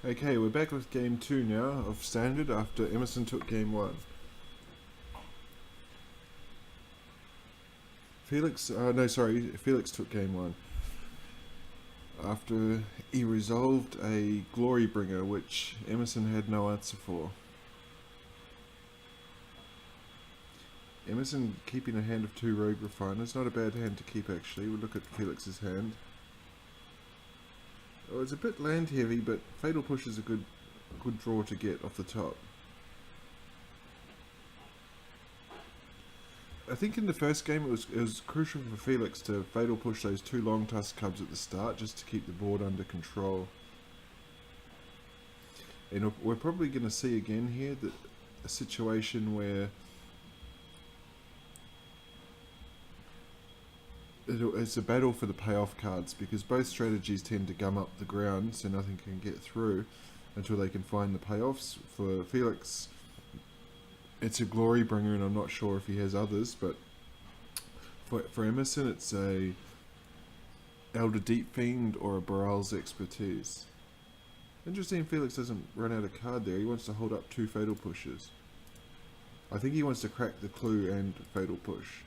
Okay, we're back with game 2 now of Standard after Emerson took game 1. Felix took game 1 after he resolved a Glory Bringer which Emerson had no answer for. Emerson keeping a hand of 2 Rogue Refiners, not a bad hand to keep actually. We'll look at Felix's hand. Oh, it's a bit land heavy, but Fatal Push is a good draw to get off the top. I think in the first game it was crucial for Felix to Fatal Push those 2 Long Tusk Cubs at the start just to keep the board under control. And we're probably going to see again here that a situation where it's a battle for the payoff cards, because both strategies tend to gum up the ground so nothing can get through until they can find the payoffs. For Felix, it's a Glory Bringer, and I'm not sure if he has others, but for Emerson it's a Elder Deep Fiend or a Baral's Expertise. Interesting, Felix doesn't run out of card there. He wants to hold up 2 Fatal Pushes. I think he wants to crack the Clue and Fatal Push.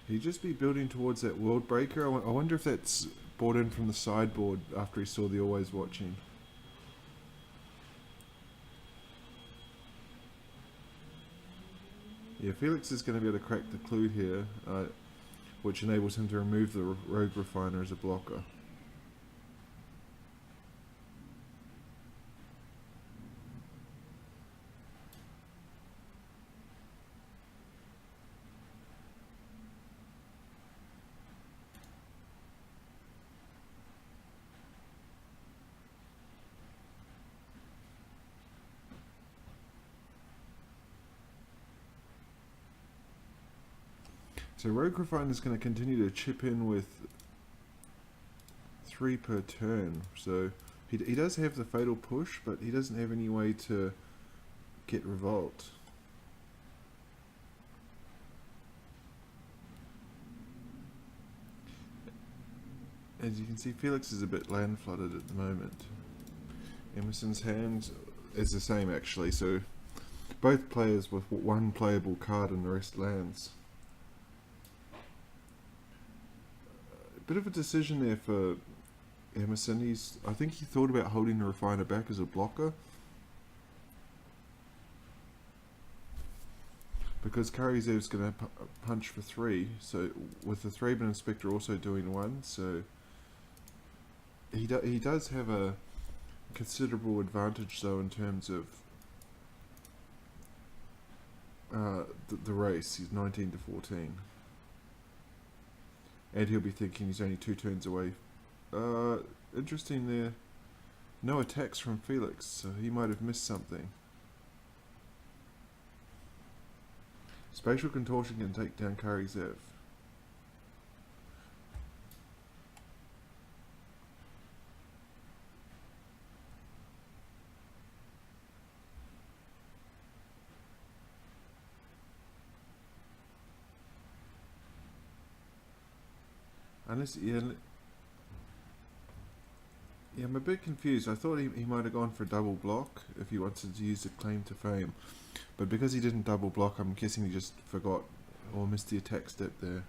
He'd just be building towards that World Breaker. I wonder if that's brought in from the sideboard after he saw the Always Watching. Yeah, Felix is going to be able to crack the Clue here, which enables him to remove the Rogue Refiner as a blocker. So Rogue Refiner is going to continue to chip in with 3 per turn. So he does have the Fatal Push, but he doesn't have any way to get Revolt. As you can see, Felix is a bit land flooded at the moment. Emerson's hand is the same actually, so both players with 1 playable card and the rest lands. Bit of a decision there for Emerson. I think he thought about holding the Refiner back as a blocker, because Karizev's going to punch for 3, so with the Thraben Inspector also doing 1, so he does have a considerable advantage though in terms of the race. He's 19 to 14. And he'll be thinking he's only 2 turns away. Interesting there. No attacks from Felix, so he might have missed something. Spatial Contortion can take down Karizev. Unless, yeah, I'm a bit confused. I thought he might have gone for a double block if he wanted to use the Claim to Fame. But because he didn't double block, I'm guessing he just forgot or missed the attack step there.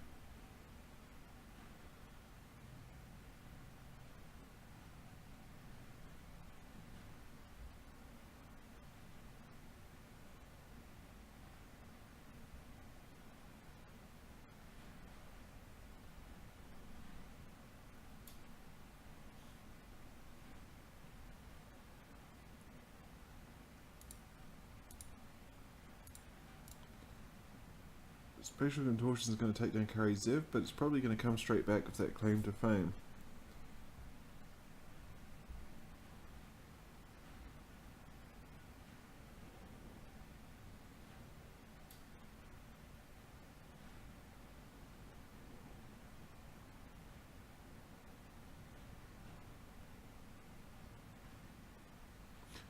Spatial Contortion is going to take down Karizev, but it's probably going to come straight back with that Claim to Fame.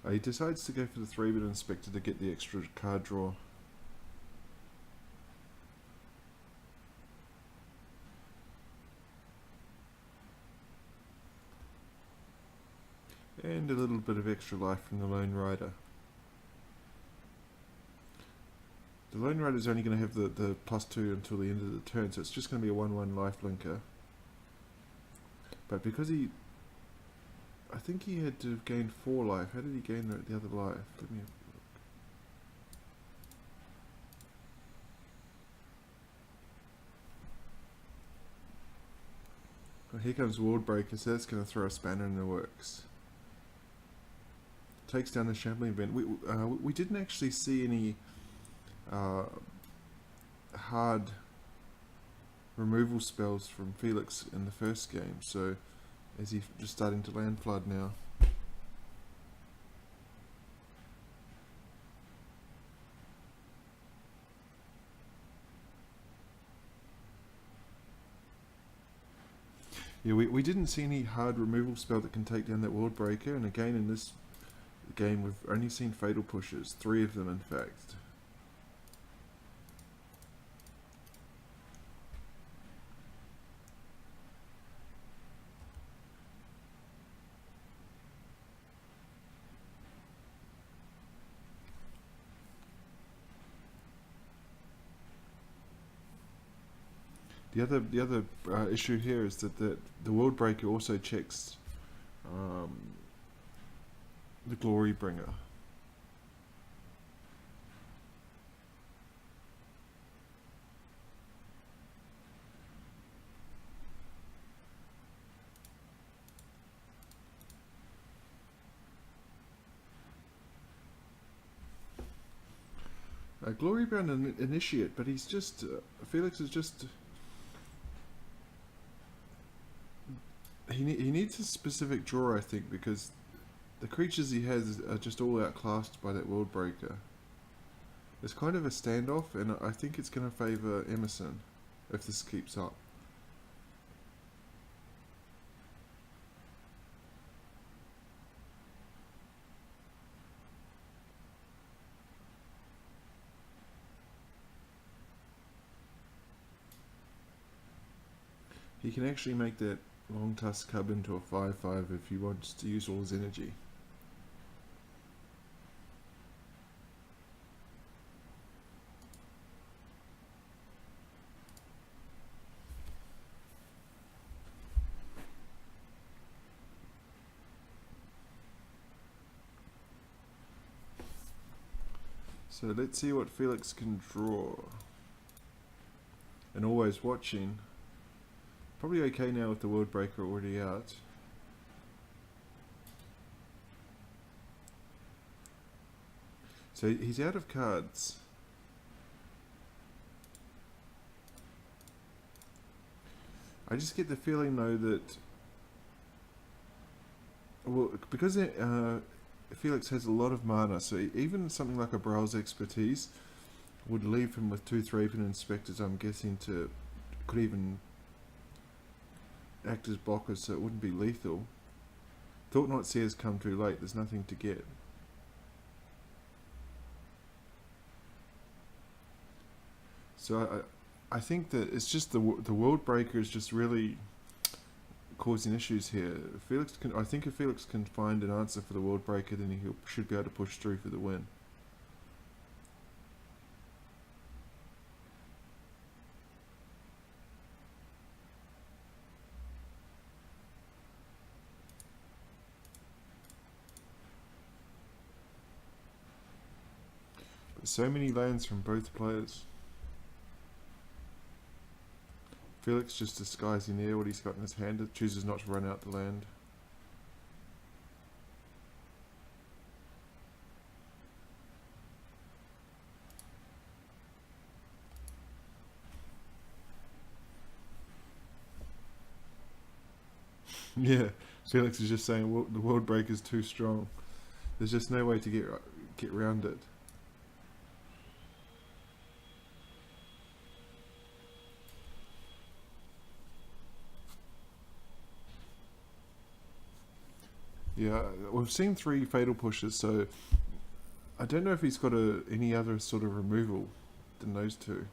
He decides to go for the 3-bit inspector to get the extra card draw. And a little bit of extra life from the Lone Rider. The Lone Rider is only going to have the +2 until the end of the turn, so it's just going to be a 1/1 life linker. But because I think he had to have gained 4 life. How did he gain the other life? Let me have a look. Oh, here comes World Breaker, so that's going to throw a spanner in the works. Takes down the Shambling Vent. We didn't actually see any hard removal spells from Felix in the first game, so is he just starting to land flood now? Yeah, we didn't see any hard removal spell that can take down that World Breaker, and again in this game we've only seen Fatal Pushes, 3 of them in fact. The other issue here is that the World Breaker also checks the Glory Bringer. Glory Bound Initiate, but he's just Felix is just he needs a specific draw, I think, because the creatures he has are just all outclassed by that World Breaker. It's kind of a standoff, and I think it's going to favour Emerson if this keeps up. He can actually make that Long Tusk Cub into a 5/5 if he wants to use all his energy. So let's see what Felix can draw. And always watching. Probably okay now with the World Breaker already out. So he's out of cards. I just get the feeling though that, well, because Felix has a lot of mana, so even something like a Browse Expertise would leave him with 2 3-bit inspectors, I'm guessing, could even act as blockers, so it wouldn't be lethal. Thought Not Seer's come too late, there's nothing to get. So I think that it's just the World Breaker is just really causing issues here. I think if Felix can find an answer for the World Breaker, then he should be able to push through for the win. So many lands from both players. Felix just disguising there what he's got in his hand. It chooses not to run out the land. Yeah, Felix is just saying, well, the World Breaker is too strong. There's just no way to get around it. Yeah, we've seen 3 fatal pushes, so I don't know if he's got any other sort of removal than those 2.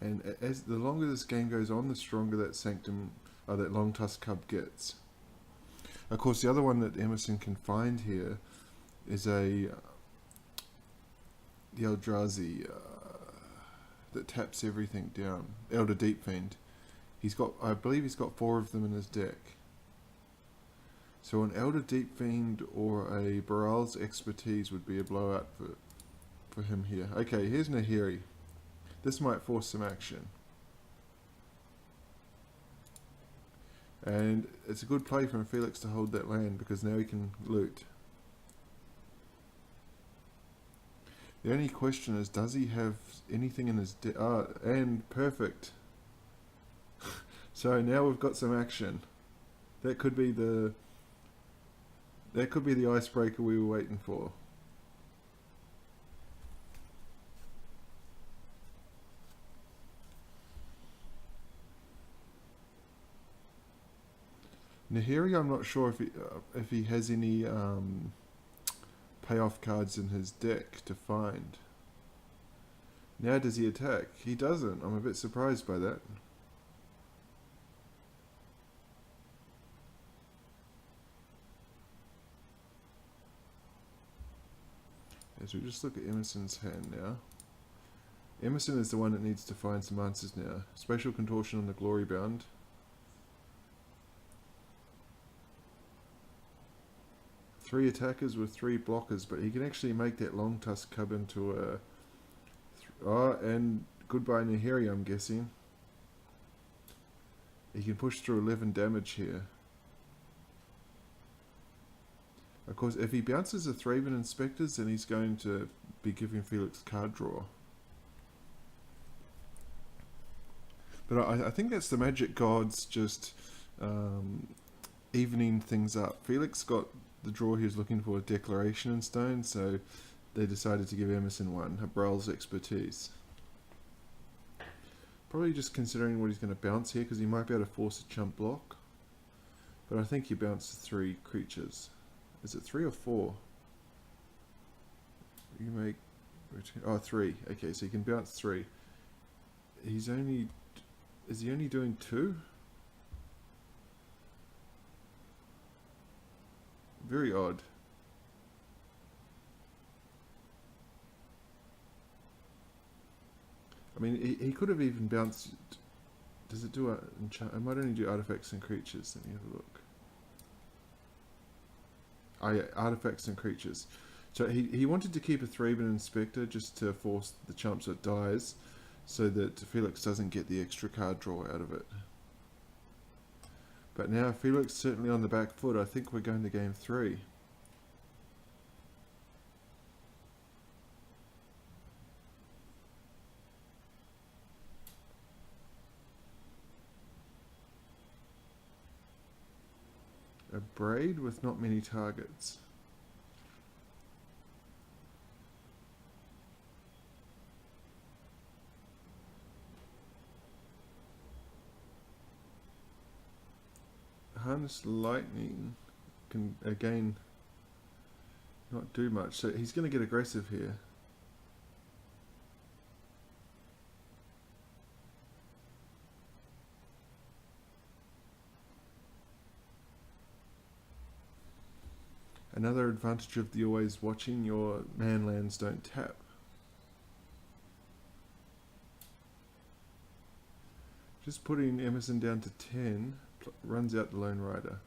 And as the longer this game goes on, the stronger that Sanctum, that Long Tusk Cub gets. Of course, the other one that Emerson can find here is the Eldrazi that taps everything down. Elder Deep Fiend. I believe he's got 4 of them in his deck. So an Elder Deep Fiend or a Baral's Expertise would be a blowout for him here. Okay, here's Nahiri. This might force some action. And it's a good play from Felix to hold that land because now he can loot. The only question is, does he have anything in his deck? Ah, and perfect. So now we've got some action. That could be the icebreaker we were waiting for. Nahiri, I'm not sure if he has any payoff cards in his deck to find. Now does he attack? He doesn't. I'm a bit surprised by that. As we just look at Emerson's hand now. Emerson is the one that needs to find some answers now. Spatial Contortion on the Glory Bound. Three attackers with 3 blockers, but he can actually make that Long Tusk Cub into a... and goodbye Nahiri, I'm guessing. He can push through 11 damage here. Of course, if he bounces the Thraben Inspectors, then he's going to be giving Felix card draw. But I think that's the Magic Gods just evening things up. Felix got the draw he was looking for, a Declaration in Stone, so they decided to give Emerson one, a Browl's Expertise. Probably just considering what he's going to bounce here, because he might be able to force a chump block. But I think he bounced 3 creatures. Is it 3 or 4? You make... Oh, 3. Okay, so he can bounce 3. He's only... Is he only doing 2? Very odd. I mean, he could have even bounced... Does it do... It might only do artifacts and creatures. Let me have a look. Oh yeah, artifacts and creatures. So he wanted to keep a Thraben Inspector just to force the chump so it dies, so that Felix doesn't get the extra card draw out of it. But now Felix certainly on the back foot. I think we're going to game 3. A braid with not many targets. Harness Lightning can again not do much, so he's going to get aggressive here. Another advantage of the always watching, your man lands don't tap. Just putting Emerson down to 10 runs out the Lone Rider.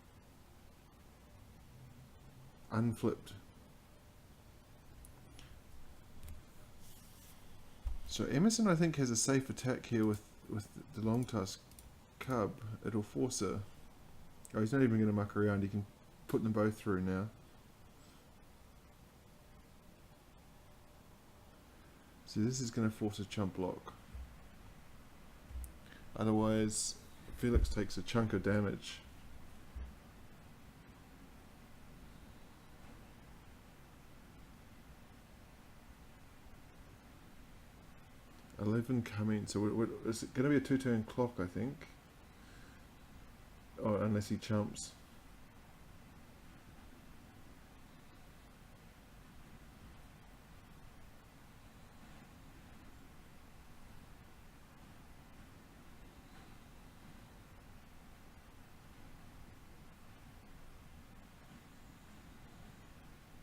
Unflipped. So Emerson, I think, has a safe attack here with the Long Tusk Cub. It'll force a... Oh, he's not even going to muck around. He can put them both through now. So this is going to force a chump block. Otherwise, Felix takes a chunk of damage. Coming, so is it going to be a 2-turn clock, I think? Or unless he chumps.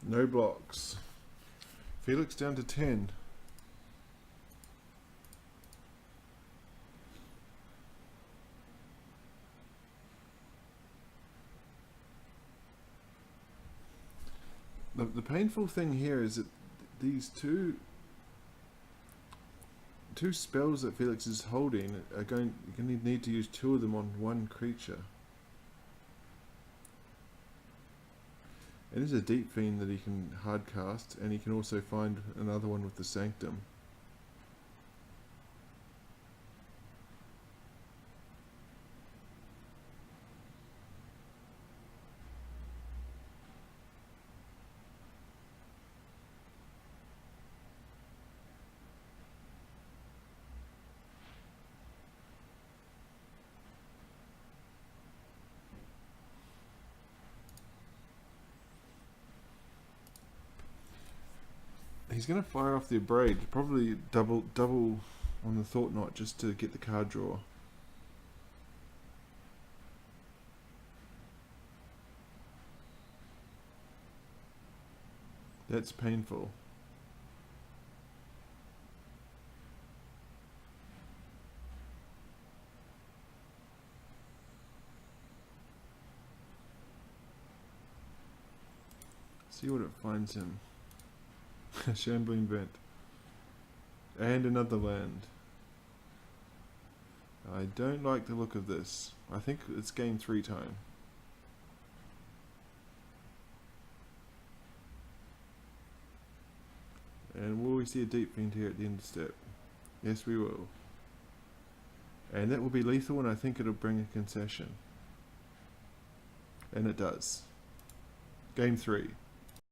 No blocks. Felix down to 10. The painful thing here is that these two spells that Felix is holding are you're going to need to use 2 of them on one creature. It is a Deep Fiend that he can hardcast, and he can also find another one with the Sanctum. He's going to fire off the Abrade, probably double on the Thought Knot just to get the card draw. That's painful. See what it finds him. Shambling Vent. And another land. I don't like the look of this. I think it's game 3 time. And will we see a Deep Fiend here at the end of step? Yes, we will. And that will be lethal, and I think it'll bring a concession. And it does. Game 3.